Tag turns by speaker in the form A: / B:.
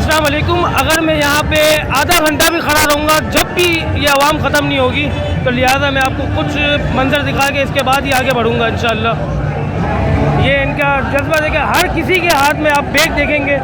A: अस्सलाम वालेकुम। अगर मैं यहाँ पे आधा घंटा भी खड़ा रहूँगा, जब भी ये आवाम ख़त्म नहीं होगी, तो लिहाजा मैं आपको कुछ मंजर दिखा के इसके बाद ही आगे बढ़ूँगा इंशाअल्लाह। ये इनका जज्बा देखिए, हर किसी के हाथ में आप बैग देखेंगे।